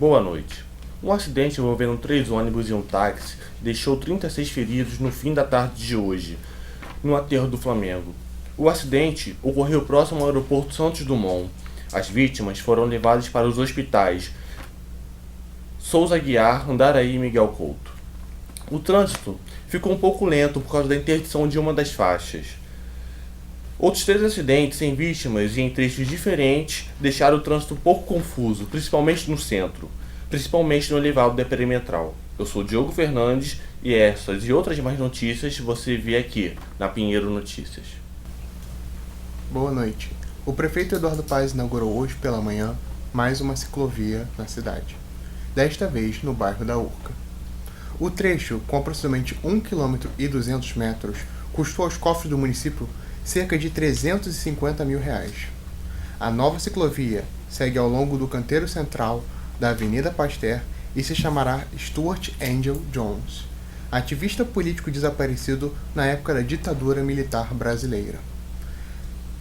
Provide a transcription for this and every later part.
Boa noite. Um acidente envolvendo 3 ônibus e um táxi deixou 36 feridos no fim da tarde de hoje, no aterro do Flamengo. O acidente ocorreu próximo ao aeroporto Santos Dumont. As vítimas foram levadas para os hospitais Souza Aguiar, Andaraí e Miguel Couto. O trânsito ficou um pouco lento por causa da interdição de uma das faixas. Outros 3 acidentes sem vítimas e em trechos diferentes deixaram o trânsito um pouco confuso, principalmente no centro, principalmente no elevado da Perimetral. Eu sou Diogo Fernandes e essas e outras mais notícias você vê aqui, na Pinheiro Notícias. Boa noite. O prefeito Eduardo Paes inaugurou hoje pela manhã mais uma ciclovia na cidade, desta vez no bairro da Urca. O trecho, com aproximadamente 1,2 km, custou aos cofres do município cerca de R$ 350 mil. A nova ciclovia segue ao longo do canteiro central da Avenida Pasteur e se chamará Stuart Angel Jones, ativista político desaparecido na época da ditadura militar brasileira.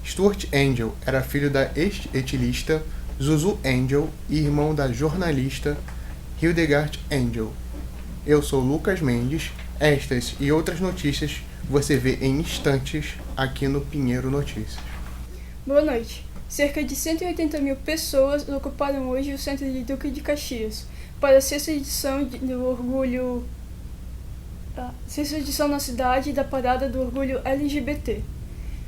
Stuart Angel era filho da ex-etilista Zuzu Angel e irmão da jornalista Hildegard Angel. Eu sou Lucas Mendes. Estas e outras notícias você vê em instantes aqui no Pinheiro Notícias. Boa noite. Cerca de 180 mil pessoas ocuparam hoje o centro de Duque de Caxias para a 6ª edição do Orgulho, a 6ª edição na cidade da Parada do Orgulho LGBT.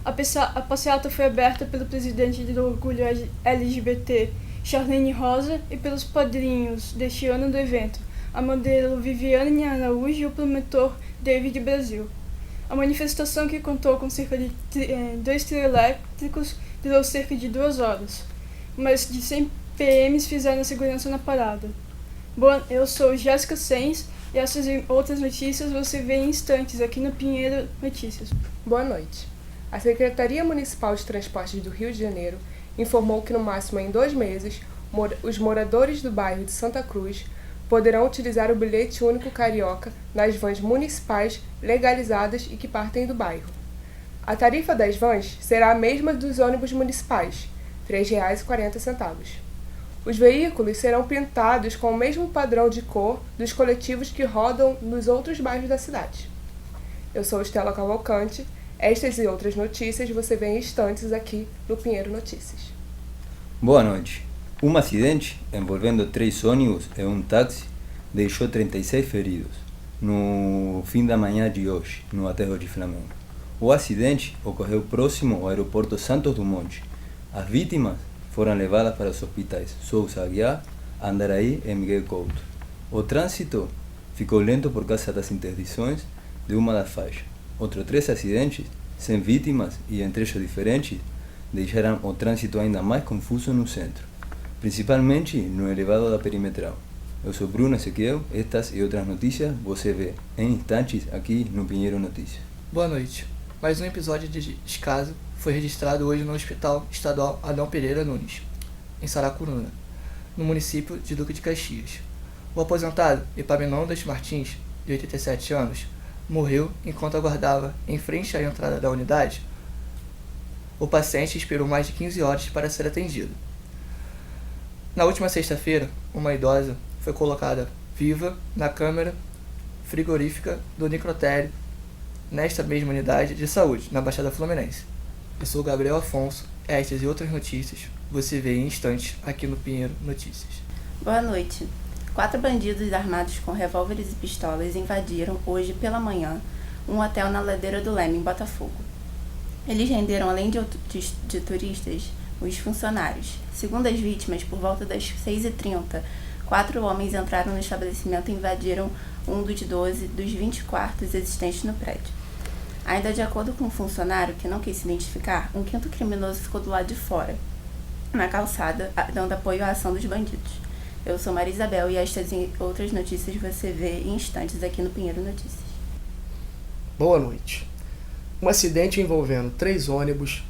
A passeata foi aberta pelo presidente do Orgulho LGBT, Charlene Rosa, e pelos padrinhos deste ano do evento, a modelo Viviane Araújo e o promotor David Brasil. A manifestação, que contou com cerca de 2 trios elétricos, durou cerca de 2 horas. Mais de 100 PMs fizeram a segurança na parada. Bom, eu sou Jéssica Sens e essas e outras notícias você vê em instantes aqui no Pinheiro Notícias. Boa noite. A Secretaria Municipal de Transportes do Rio de Janeiro informou que no máximo em 2 meses, os moradores do bairro de Santa Cruz poderão utilizar o bilhete único carioca nas vans municipais legalizadas e que partem do bairro. A tarifa das vans será a mesma dos ônibus municipais, R$ 3,40. Os veículos serão pintados com o mesmo padrão de cor dos coletivos que rodam nos outros bairros da cidade. Eu sou Estela Cavalcante. Estas e outras notícias você vê em instantes aqui no Pinheiro Notícias. Boa noite. Um acidente envolvendo 3 ônibus e um táxi deixou 36 feridos no fim da manhã de hoje, no aterro de Flamengo. O acidente ocorreu próximo ao aeroporto Santos Dumont. As vítimas foram levadas para os hospitais Souza Aguiar, Andaraí e Miguel Couto. O trânsito ficou lento por causa das interdições de uma das faixas. Outros 3 acidentes, sem vítimas e em trechos diferentes, deixaram o trânsito ainda mais confuso no centro, principalmente no elevado da Perimetral. Eu sou Bruno Ezequiel. Estas e outras notícias você vê em instantes aqui no Pinheiro Notícias. Boa noite. Mais um episódio de descaso foi registrado hoje no Hospital Estadual Adão Pereira Nunes, em Saracuruna, no município de Duque de Caxias. O aposentado Epaminondas Martins, de 87 anos, morreu enquanto aguardava em frente à entrada da unidade. O paciente esperou mais de 15 horas para ser atendido. Na última sexta-feira, uma idosa foi colocada viva na câmara frigorífica do necrotério nesta mesma unidade de saúde, na Baixada Fluminense. Eu sou Gabriel Afonso. Estas e outras notícias você vê em instantes aqui no Pinheiro Notícias. Boa noite. 4 bandidos armados com revólveres e pistolas invadiram hoje pela manhã um hotel na Ladeira do Leme, em Botafogo. Eles renderam, além de turistas, os funcionários. Segundo as vítimas, por volta das 6h30, 4 homens entraram no estabelecimento e invadiram um dos 12 dos 20 quartos existentes no prédio. Ainda de acordo com um funcionário que não quis se identificar, um 5º criminoso ficou do lado de fora, na calçada, dando apoio à ação dos bandidos. Eu sou Maria Isabel e estas e outras notícias você vê em instantes aqui no Pinheiro Notícias. Boa noite. Um acidente envolvendo 3 ônibus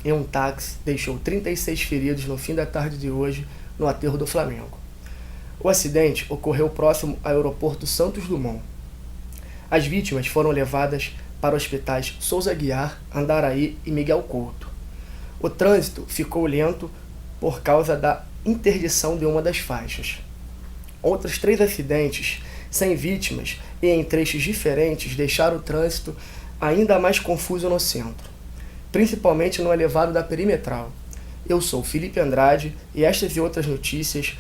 e um táxi deixou 36 feridos no fim da tarde de hoje no aterro do Flamengo. O acidente ocorreu próximo ao aeroporto Santos Dumont. As vítimas foram levadas para hospitais Souza Aguiar, Andaraí e Miguel Couto. O trânsito ficou lento por causa da interdição de uma das faixas. Outros 3 acidentes, sem vítimas e em trechos diferentes, deixaram o trânsito ainda mais confuso no centro, principalmente no elevado da Perimetral. Eu sou Felipe Andrade e estas e outras notícias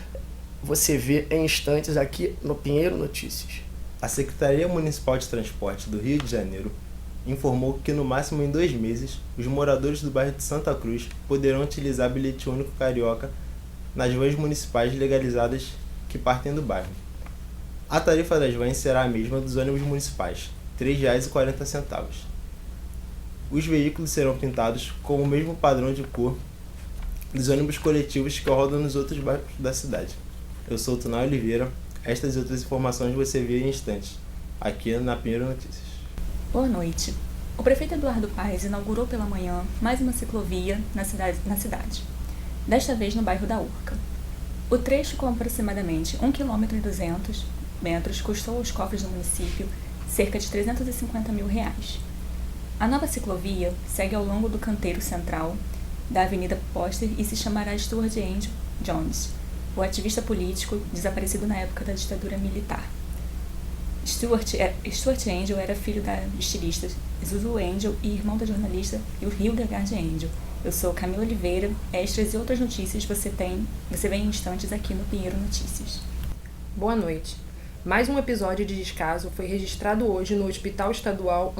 você vê em instantes aqui no Pinheiro Notícias. A Secretaria Municipal de Transporte do Rio de Janeiro informou que no máximo em 2 meses, os moradores do bairro de Santa Cruz poderão utilizar bilhete único carioca nas vans municipais legalizadas que partem do bairro. A tarifa das vans será a mesma dos ônibus municipais, R$ 3,40. Os veículos serão pintados com o mesmo padrão de cor dos ônibus coletivos que rodam nos outros bairros da cidade. Eu sou o Tunay Oliveira. Estas e outras informações você vê em instantes, aqui na Pinheiro Notícias. Boa noite. O prefeito Eduardo Paes inaugurou pela manhã mais uma ciclovia na cidade, desta vez no bairro da Urca. O trecho, com aproximadamente 1,2 km, custou aos cofres do município cerca de R$ 350 mil. A nova ciclovia segue ao longo do canteiro central da Avenida Póster e se chamará Stuart Angel Jones, o ativista político desaparecido na época da ditadura militar. Stuart Angel era filho da estilista Zuzu Angel e irmão da jornalista Hildegard Angel. Eu sou Camila Oliveira. Estas e outras notícias você vê em instantes aqui no Pinheiro Notícias. Boa noite. Mais um episódio de descaso foi registrado hoje no Hospital Estadual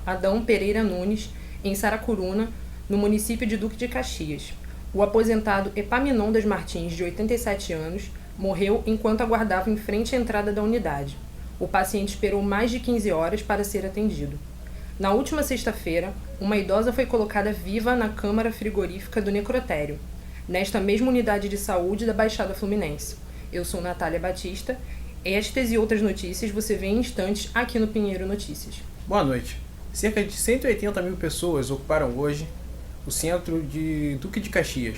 Adão Pereira Nunes, em Saracuruna, no município de Duque de Caxias. O aposentado Epaminondas Martins, de 87 anos, morreu enquanto aguardava em frente à entrada da unidade. O paciente esperou mais de 15 horas para ser atendido. Na última sexta-feira, uma idosa foi colocada viva na câmara frigorífica do necrotério, nesta mesma unidade de saúde da Baixada Fluminense. Eu sou Natália Batista. Estas e outras notícias você vê em instantes aqui no Pinheiro Notícias. Boa noite. Cerca de 180 mil pessoas ocuparam hoje o centro de Duque de Caxias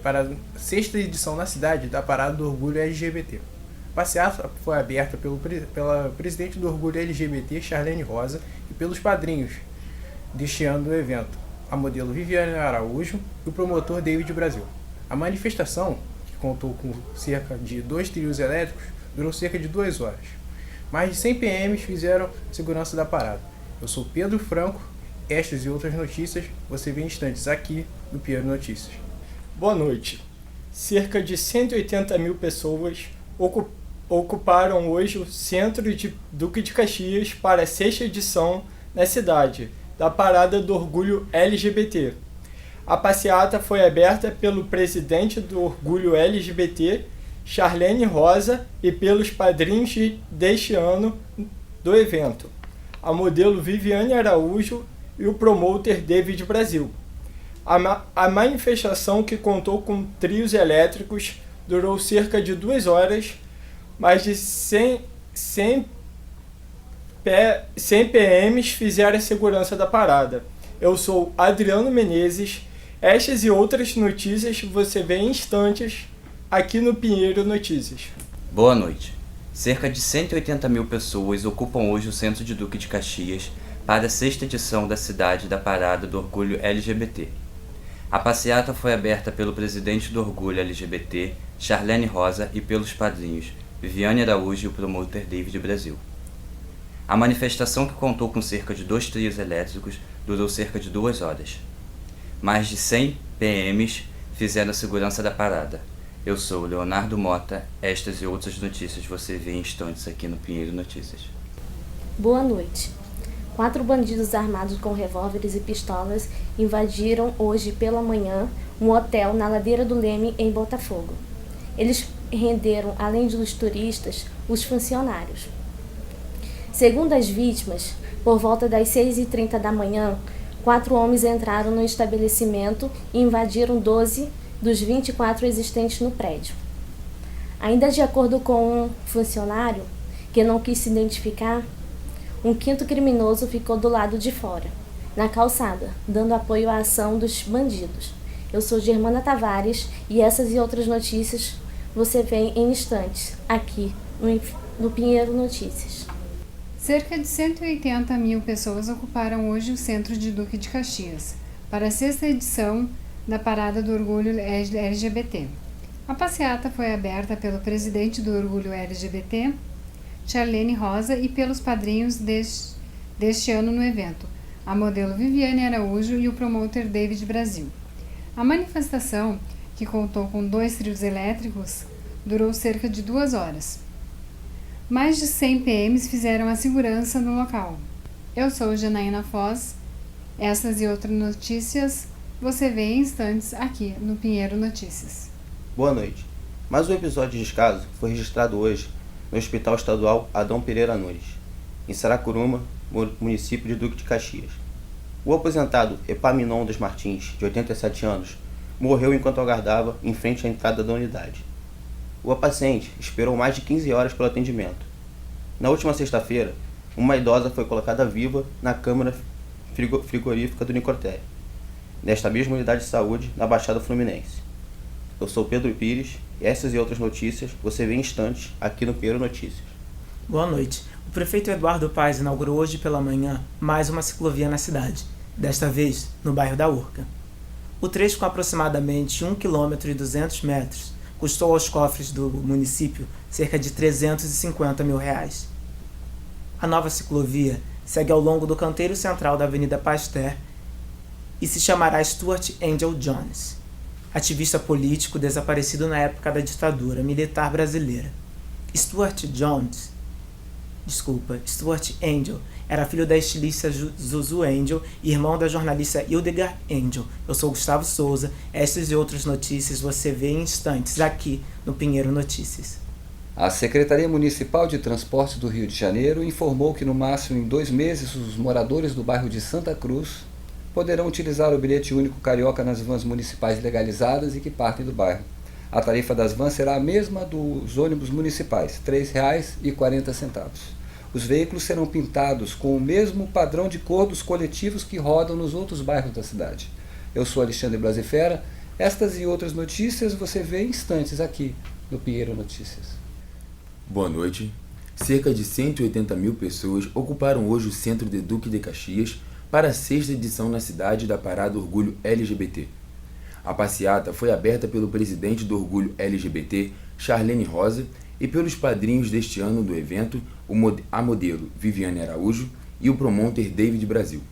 para a 6ª edição na cidade da Parada do Orgulho LGBT. A passeata foi aberta pela presidente do Orgulho LGBT, Charlene Rosa, e pelos padrinhos deste ano do evento, a modelo Viviane Araújo e o promotor David Brasil. A manifestação, que contou com cerca de 2 trios elétricos, durou cerca de 2 horas. Mais de 100 PMs fizeram a segurança da parada. Eu sou Pedro Franco. Estas e outras notícias você vê em instantes aqui no Pinheiro Notícias. Boa noite. Cerca de 180 mil pessoas ocuparam hoje o centro de Duque de Caxias para a 6ª edição na cidade da Parada do Orgulho LGBT. A passeata foi aberta pelo presidente do Orgulho LGBT, Charlene Rosa, e pelos padrinhos deste ano do evento, a modelo Viviane Araújo e o promotor David Brasil. A manifestação, que contou com trios elétricos, durou cerca de 2 horas. Mais de 100 PMs fizeram a segurança da parada. Eu sou Adriano Menezes. Estas e outras notícias você vê em instantes aqui no Pinheiro Notícias. Boa noite. Cerca de 180 mil pessoas ocupam hoje o centro de Duque de Caxias para a 6ª edição da cidade da Parada do Orgulho LGBT. A passeata foi aberta pelo presidente do Orgulho LGBT, Charlene Rosa, e pelos padrinhos Viviane Araújo e o promotor David Brasil. A manifestação, que contou com cerca de 2 trios elétricos, durou cerca de 2 horas. Mais de 100 PMs fizeram a segurança da parada. Eu sou Leonardo Mota. Estas e outras notícias você vê em instantes aqui no Pinheiro Notícias. Boa noite. 4 bandidos armados com revólveres e pistolas invadiram hoje pela manhã um hotel na Ladeira do Leme, em Botafogo. Eles renderam, além dos turistas, os funcionários. Segundo as vítimas, por volta das 6h30 da manhã, 4 homens entraram no estabelecimento e invadiram 12 dos 24 existentes no prédio. Ainda de acordo com um funcionário, que não quis se identificar, um 5º criminoso ficou do lado de fora, na calçada, dando apoio à ação dos bandidos. Eu sou Germana Tavares e essas e outras notícias você vê em instantes, aqui no Pinheiro Notícias. Cerca de 180 mil pessoas ocuparam hoje o centro de Duque de Caxias, para a 6ª edição da Parada do Orgulho LGBT. A passeata foi aberta pelo presidente do Orgulho LGBT, Charlene Rosa, e pelos padrinhos deste ano no evento, a modelo Viviane Araújo e o promotor David Brasil. A manifestação, que contou com 2 trios elétricos, durou cerca de 2 horas. Mais de 100 PMs fizeram a segurança no local. Eu sou Janaína Foz. Essas e outras notícias você vê em instantes aqui no Pinheiro Notícias. Boa noite. Mais um episódio de descaso foi registrado hoje no Hospital Estadual Adão Pereira Nunes, em Saracuruma, município de Duque de Caxias. O aposentado Epaminondas Martins, de 87 anos, morreu enquanto aguardava em frente à entrada da unidade. O paciente esperou mais de 15 horas pelo atendimento. Na última sexta-feira, uma idosa foi colocada viva na câmara frigorífica do necrotério, nesta mesma unidade de saúde, na Baixada Fluminense. Eu sou Pedro Pires e essas e outras notícias você vê em instantes aqui no Pinheiro Notícias. Boa noite. O prefeito Eduardo Paes inaugurou hoje pela manhã mais uma ciclovia na cidade, desta vez no bairro da Urca. O trecho, com aproximadamente 1,2 km, custou aos cofres do município cerca de R$350 mil. A nova ciclovia segue ao longo do canteiro central da Avenida Pasteur e se chamará Stuart Angel Jones, ativista político desaparecido na época da ditadura militar brasileira. Stuart Angel era filho da estilista Zuzu Angel e irmão da jornalista Hildegard Angel. Eu sou Gustavo Souza. Estas e outras notícias você vê em instantes aqui no Pinheiro Notícias. A Secretaria Municipal de Transportes do Rio de Janeiro informou que no máximo em 2 meses os moradores do bairro de Santa Cruz poderão utilizar o bilhete único carioca nas vans municipais legalizadas e que partem do bairro. A tarifa das vans será a mesma dos ônibus municipais, R$ 3,40. Os veículos serão pintados com o mesmo padrão de cor dos coletivos que rodam nos outros bairros da cidade. Eu sou Alexandre Blasifera. Estas e outras notícias você vê em instantes aqui no Pinheiro Notícias. Boa noite. Cerca de 180 mil pessoas ocuparam hoje o centro de Duque de Caxias para a 6ª edição na cidade da Parada Orgulho LGBT. A passeata foi aberta pelo presidente do Orgulho LGBT, Charlene Rosa, e pelos padrinhos deste ano do evento, a modelo Viviane Araújo e o promotor David Brasil.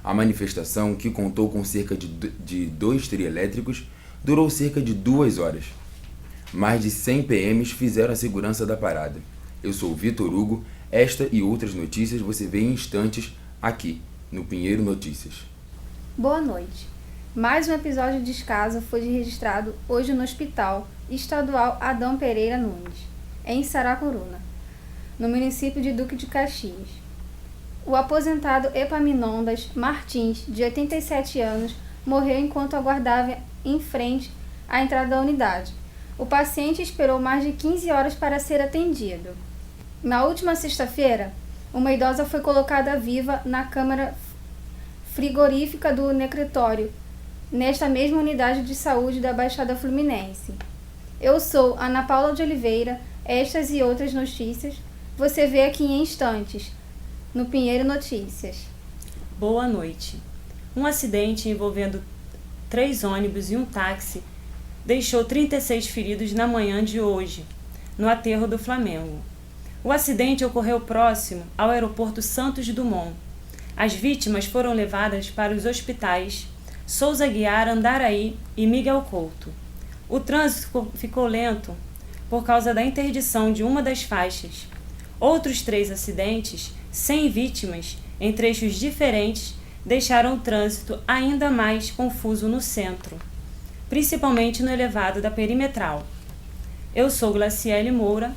A manifestação, que contou com cerca de 2 trios elétricos, durou cerca de 2 horas. Mais de 100 PMs fizeram a segurança da parada. Eu sou Vitor Hugo. Esta e outras notícias você vê em instantes aqui no Pinheiro Notícias. Boa noite. Mais um episódio de descaso foi registrado hoje no Hospital Estadual Adão Pereira Nunes, em Saracuruna, no município de Duque de Caxias. O aposentado Epaminondas Martins, de 87 anos, morreu enquanto aguardava em frente à entrada da unidade. O paciente esperou mais de 15 horas para ser atendido. Na última sexta-feira, uma idosa foi colocada viva na câmara frigorífica do necrotério, nesta mesma unidade de saúde da Baixada Fluminense. Eu sou Ana Paula de Oliveira. Estas e outras notícias você vê aqui em instantes, no Pinheiro Notícias. Boa noite. Um acidente envolvendo 3 ônibus e um táxi deixou 36 feridos na manhã de hoje, no aterro do Flamengo. O acidente ocorreu próximo ao aeroporto Santos Dumont. As vítimas foram levadas para os hospitais Souza Aguiar, Andaraí e Miguel Couto. O trânsito ficou lento por causa da interdição de uma das faixas. Outros 3 acidentes, sem vítimas, em trechos diferentes, deixaram o trânsito ainda mais confuso no centro, principalmente no elevado da Perimetral. Eu sou Glaciele Moura.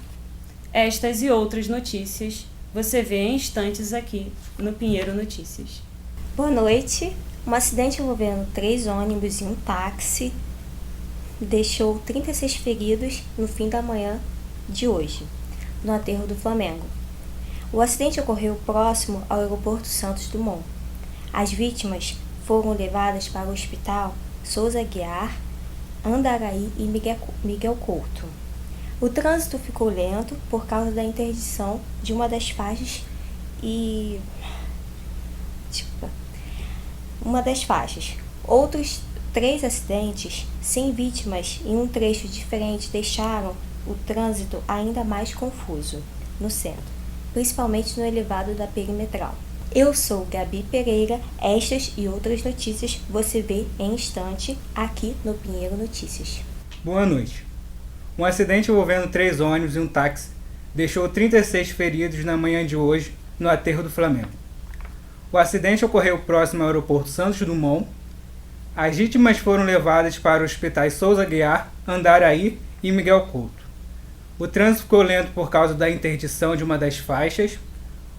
Estas e outras notícias você vê em instantes aqui no Pinheiro Notícias. Boa noite. Um acidente envolvendo 3 ônibus e um táxi deixou 36 feridos no fim da manhã de hoje, no aterro do Flamengo. O acidente ocorreu próximo ao aeroporto Santos Dumont. As vítimas foram levadas para o hospital Souza Aguiar, Andaraí e Miguel Couto. O trânsito ficou lento por causa da interdição de uma das faixas Outros 3 acidentes sem vítimas em um trecho diferente deixaram o trânsito ainda mais confuso no centro, principalmente no elevado da perimetral. Eu sou Gabi Pereira, estas e outras notícias você vê em instante aqui no Pinheiro Notícias. Boa noite. Um acidente envolvendo 3 ônibus e um táxi deixou 36 feridos na manhã de hoje no aterro do Flamengo. O acidente ocorreu próximo ao aeroporto Santos Dumont. As vítimas foram levadas para os hospitais Souza Aguiar, Andaraí e Miguel Couto. O trânsito ficou lento por causa da interdição de uma das faixas.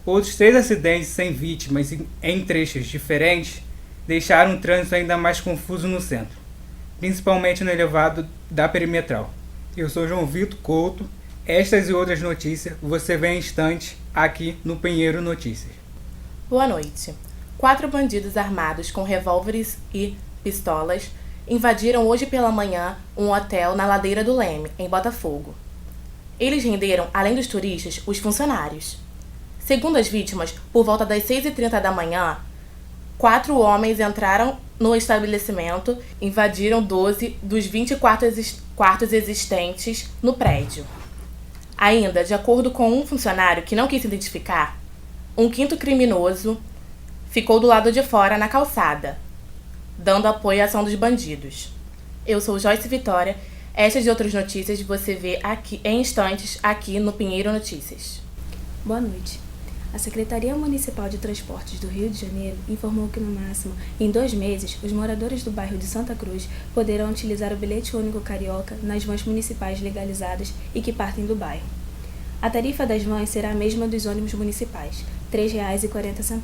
Outros 3 acidentes sem vítimas em trechos diferentes deixaram o trânsito ainda mais confuso no centro, principalmente no elevado da perimetral. Eu sou João Vitor Couto. Estas e outras notícias você vê em instantes aqui no Pinheiro Notícias. Boa noite. 4 bandidos armados com revólveres e pistolas invadiram hoje pela manhã um hotel na Ladeira do Leme, em Botafogo. Eles renderam, além dos turistas, os funcionários. Segundo as vítimas, por volta das 6h30 da manhã, 4 homens entraram no estabelecimento e invadiram 12 dos 20 quartos existentes no prédio. Ainda, de acordo com um funcionário que não quis se identificar, um 5º criminoso ficou do lado de fora na calçada, dando apoio à ação dos bandidos. Eu sou Joyce Vitória. Estas e outras notícias você vê aqui em instantes aqui no Pinheiro Notícias. Boa noite. A Secretaria Municipal de Transportes do Rio de Janeiro informou que, no máximo, em 2 meses, os moradores do bairro de Santa Cruz poderão utilizar o bilhete único carioca nas vans municipais legalizadas e que partem do bairro. A tarifa das vans será a mesma dos ônibus municipais, R$ 3,40.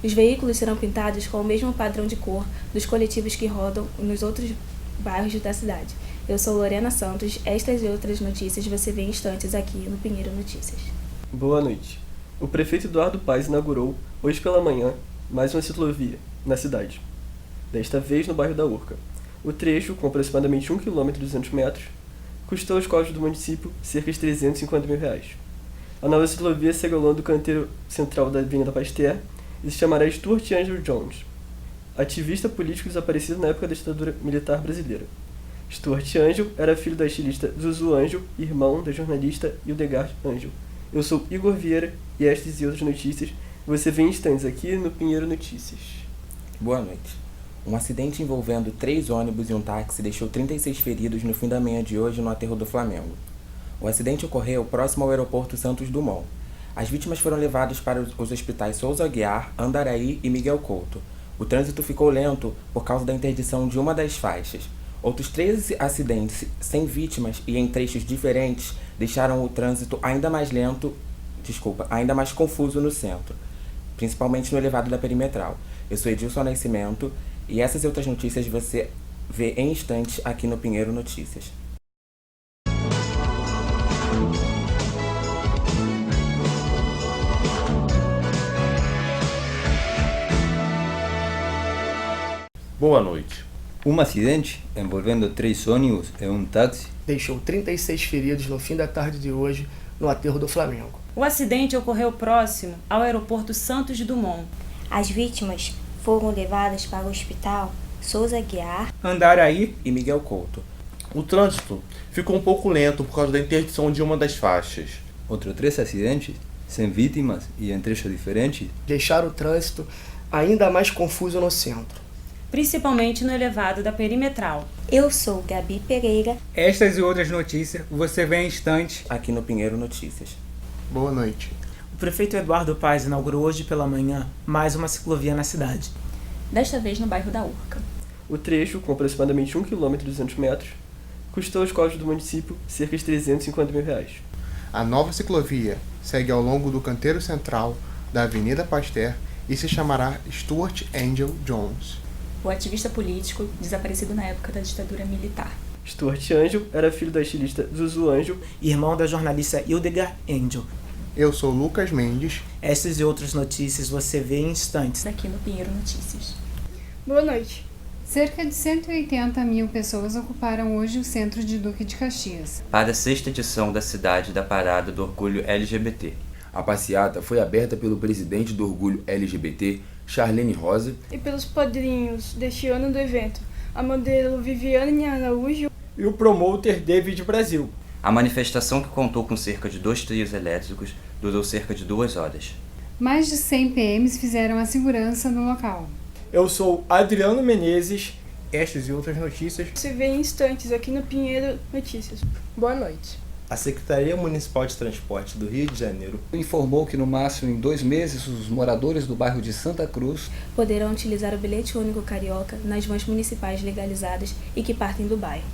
Os veículos serão pintados com o mesmo padrão de cor dos coletivos que rodam nos outros bairros da cidade. Eu sou Lorena Santos. Estas e outras notícias você vê em instantes aqui no Pinheiro Notícias. Boa noite. O prefeito Eduardo Paes inaugurou, hoje pela manhã, mais uma ciclovia na cidade, desta vez no bairro da Urca. O trecho, com aproximadamente 1 km e 200 metros, custou aos cofres do município cerca de R$ 350 mil. A nova ciclovia segue ao longo do canteiro central da Avenida Pasteur e se chamará Stuart Angel Jones, ativista político desaparecido na época da ditadura militar brasileira. Stuart Angel era filho da estilista Zuzu Angel e irmão da jornalista Hildegard Angel. Eu sou Igor Vieira e estas e outras notícias você vê em instantes aqui no Pinheiro Notícias. Boa noite. Um acidente envolvendo 3 ônibus e um táxi deixou 36 feridos no fim da manhã de hoje no aterro do Flamengo. O acidente ocorreu próximo ao aeroporto Santos Dumont. As vítimas foram levadas para os hospitais Souza Aguiar, Andaraí e Miguel Couto. O trânsito ficou lento por causa da interdição de uma das faixas. Outros 13 acidentes sem vítimas e em trechos diferentes deixaram o trânsito ainda mais confuso no centro, principalmente no elevado da perimetral. Eu sou Edilson Nascimento e essas e outras notícias você vê em instantes aqui no Pinheiro Notícias. Boa noite. Um acidente envolvendo 3 ônibus e um táxi deixou 36 feridos no fim da tarde de hoje no aterro do Flamengo. O acidente ocorreu próximo ao aeroporto Santos Dumont. As vítimas foram levadas para o hospital Souza Aguiar, Andaraí e Miguel Couto. O trânsito ficou um pouco lento por causa da interdição de uma das faixas. Outros 3 acidentes sem vítimas e em trechos diferentes deixaram o trânsito ainda mais confuso no centro, principalmente no elevado da perimetral. Eu sou Gabi Pereira. Estas e outras notícias você vê em instantes aqui no Pinheiro Notícias. Boa noite. O prefeito Eduardo Paes inaugurou hoje pela manhã mais uma ciclovia na cidade, desta vez no bairro da Urca. O trecho, com aproximadamente 1 km e 200 metros, custou aos cofres do município cerca de R$ 350 mil. A nova ciclovia segue ao longo do canteiro central da Avenida Pasteur e se chamará Stuart Angel Jones, o ativista político desaparecido na época da ditadura militar. Stuart Angel era filho da estilista Zuzu Angel e irmão da jornalista Hildegard Angel. Eu sou Lucas Mendes. Estas e outras notícias você vê em instantes aqui no Pinheiro Notícias. Boa noite. Cerca de 180 mil pessoas ocuparam hoje o centro de Duque de Caxias para a 6ª edição da cidade da Parada do Orgulho LGBT. A passeata foi aberta pelo presidente do Orgulho LGBT, Charlene Rosa, e pelos padrinhos deste ano do evento, a modelo Viviane Araújo e o promotor David Brasil. A manifestação, que contou com cerca de 2 trios elétricos, durou cerca de 2 horas. Mais de 100 PMs fizeram a segurança no local. Eu sou Adriano Menezes. Estas e outras notícias você vê em instantes aqui no Pinheiro Notícias. Boa noite. A Secretaria Municipal de Transporte do Rio de Janeiro informou que no máximo em 2 meses os moradores do bairro de Santa Cruz poderão utilizar o bilhete único carioca nas vans municipais legalizadas e que partem do bairro.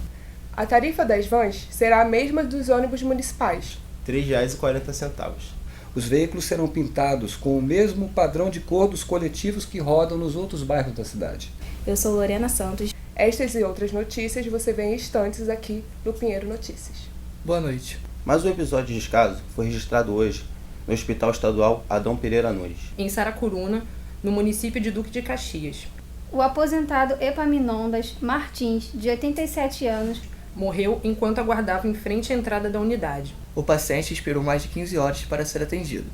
A tarifa das vans será a mesma dos ônibus municipais. R$ 3,40. Os veículos serão pintados com o mesmo padrão de cor dos coletivos que rodam nos outros bairros da cidade. Eu sou Lorena Santos. Estas e outras notícias você vê em instantes aqui no Pinheiro Notícias. Boa noite. Mais um episódio de descaso foi registrado hoje no Hospital Estadual Adão Pereira Nunes, em Saracuruna, no município de Duque de Caxias. O aposentado Epaminondas Martins, de 87 anos, morreu enquanto aguardava em frente à entrada da unidade. O paciente esperou mais de 15 horas para ser atendido.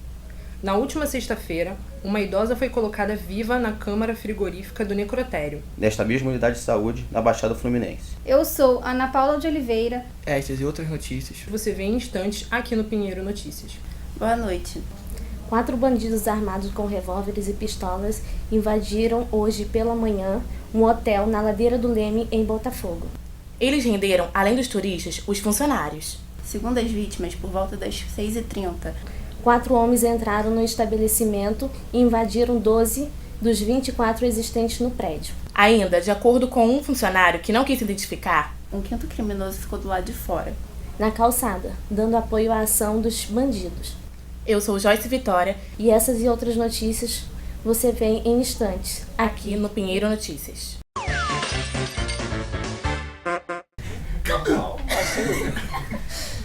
Na última sexta-feira, uma idosa foi colocada viva na câmara frigorífica do necrotério, nesta mesma unidade de saúde, na Baixada Fluminense. Eu sou Ana Paula de Oliveira. Estas e outras notícias você vê em instantes aqui no Pinheiro Notícias. Boa noite. 4 bandidos armados com revólveres e pistolas invadiram hoje pela manhã um hotel na Ladeira do Leme, em Botafogo. Eles renderam, além dos turistas, os funcionários. Segundo as vítimas, por volta das 6h30, 4 homens entraram no estabelecimento e invadiram 12 dos 24 existentes no prédio. Ainda, de acordo com um funcionário que não quis se identificar, um 5º criminoso ficou do lado de fora, na calçada, dando apoio à ação dos bandidos. Eu sou Joyce Vitória e essas e outras notícias você vê em instantes aqui no Pinheiro Notícias.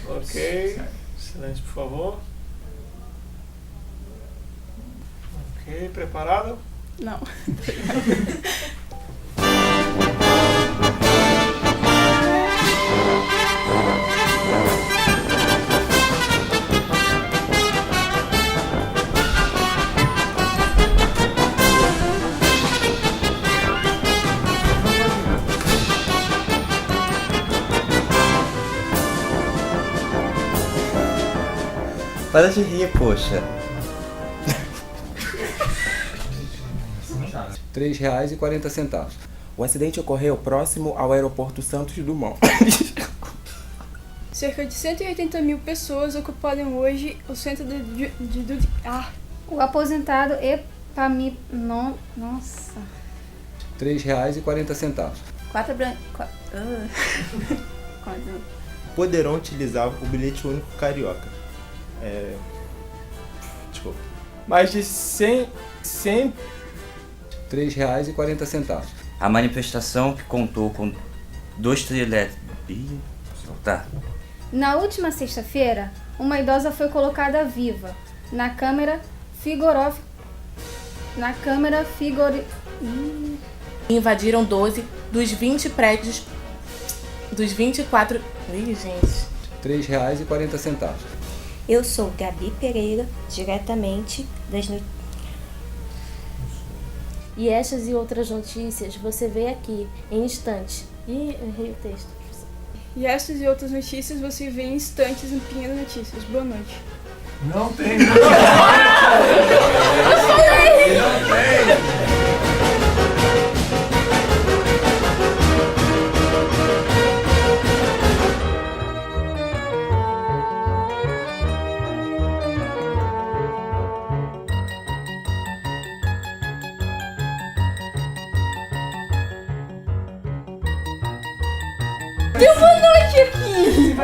Ok, silêncio por favor. Ok, preparado? Não. Para de rir, poxa. R$ 3,40. O acidente ocorreu próximo ao aeroporto Santos Dumont. Cerca de 180 mil pessoas ocuparam hoje o centro de O aposentado Nossa. R$ 3,40. Poderão utilizar o bilhete único carioca. Desculpa. Mais de 100 R$ 3,40. A manifestação, que contou com 2 trios elétricos. Na última sexta-feira, uma idosa foi colocada viva na câmara frigorífica. Invadiram 12 dos 20 prédios dos 24. Gente. R$ 3,40. Eu sou Gabi Pereira, diretamente das notícias. E estas e outras notícias você vê aqui em instantes. Ih, errei o texto. E estas e outras notícias você vê em instantes no Pinheiro Notícias. Boa noite. Não tem. Deu boa noite aqui!